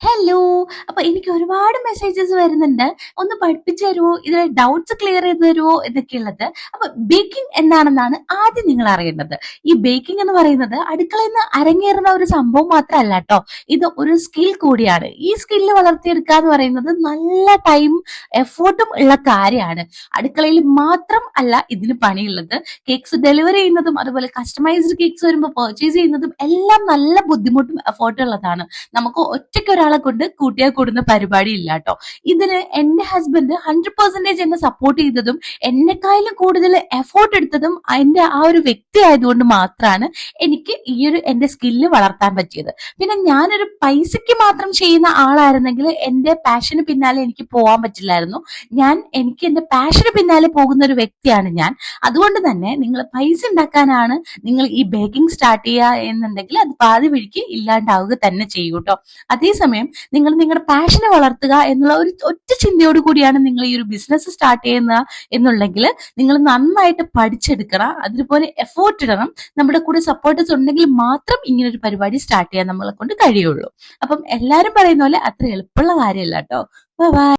Hello. അപ്പൊ എനിക്ക് ഒരുപാട് മെസ്സേജസ് വരുന്നുണ്ട്. ഒന്ന് പഠിപ്പിച്ചു തരുമോ, ഇതിലെ ഡൗട്ട്സ് ക്ലിയർ ചെയ്ത് തരുമോ എന്നൊക്കെയുള്ളത്. അപ്പൊ ബേക്കിംഗ് എന്താണെന്നാണ് ആദ്യം നിങ്ങൾ അറിയേണ്ടത്. ഈ ബേക്കിംഗ് എന്ന് പറയുന്നത് അടുക്കളയിൽ നിന്ന് അരങ്ങേറുന്ന ഒരു സംഭവം മാത്രമല്ല കേട്ടോ. ഇത് ഒരു സ്കിൽ കൂടിയാണ്. ഈ സ്കില്ല് വളർത്തിയെടുക്കുക എന്ന് പറയുന്നത് നല്ല ടൈം എഫോർട്ടും ഉള്ള കാര്യമാണ്. അടുക്കളയിൽ മാത്രം അല്ല ഇതിന് പണിയുള്ളത്. കേക്ക്സ് ഡെലിവറി ചെയ്യുന്നതും അതുപോലെ കസ്റ്റമൈസ്ഡ് കേക്ക്സ് വരുമ്പോൾ പർച്ചേസ് ചെയ്യുന്നതും എല്ലാം നല്ല ബുദ്ധിമുട്ടും എഫോർട്ടും ഉള്ളതാണ്. നമുക്ക് ഒറ്റയ്ക്ക് ഒരാളെ കൊണ്ട് കൂട്ടിയാൽ കൂടുന്ന പരിപാടി ഇല്ല കേട്ടോ. ഇതിന് എന്റെ ഹസ്ബൻഡ് 100% എന്നെ സപ്പോർട്ട് ചെയ്തതും എന്നെക്കാളും കൂടുതൽ എഫോർട്ട് എടുത്തതും എന്റെ ആ ഒരു വ്യക്തി ആയതുകൊണ്ട് മാത്രമാണ് എനിക്ക് ഈ ഒരു എന്റെ സ്കില്ല് വളർത്താൻ പറ്റിയത്. പിന്നെ ഞാനൊരു പൈസയ്ക്ക് മാത്രം ചെയ്യുന്ന ആളായിരുന്നെങ്കിൽ എന്റെ പാഷന് പിന്നാലെ എനിക്ക് പോകാൻ പറ്റില്ലായിരുന്നു. എനിക്ക് എന്റെ പാഷന് പിന്നാലെ പോകുന്ന ഒരു വ്യക്തിയാണ് ഞാൻ. അതുകൊണ്ട് തന്നെ നിങ്ങൾ പൈസ ഉണ്ടാക്കാനാണ് നിങ്ങൾ ഈ ബേക്കിംഗ് സ്റ്റാർട്ട് ചെയ്യുക എന്നുണ്ടെങ്കിൽ അത് പാതി വഴിക്ക് ഇല്ലാണ്ടാവുക തന്നെ ചെയ്യും കേട്ടോ. അതേസമയം നിങ്ങൾ നിങ്ങളുടെ പാഷനെ വളർത്തുക എന്നുള്ള ഒരു ഒറ്റ ചിന്തയോട് കൂടിയാണ് നിങ്ങൾ ഈ ഒരു ബിസിനസ് സ്റ്റാർട്ട് ചെയ്യുന്ന എന്നുണ്ടെങ്കിൽ നിങ്ങൾ നന്നായിട്ട് പഠിച്ചെടുക്കണം. അതുപോലെ എഫോർട്ട് ഇടണം. നമ്മുടെ കൂടെ സപ്പോർട്ടേഴ്സ് ഉണ്ടെങ്കിൽ മാത്രം ഇങ്ങനെ ഒരു പരിപാടി സ്റ്റാർട്ട് ചെയ്യാൻ നമ്മളെ കൊണ്ട് കഴിയുള്ളൂ. അപ്പം എല്ലാരും പറയുന്ന പോലെ അത്ര എളുപ്പമുള്ള കാര്യമല്ല കേട്ടോ. ബൈ.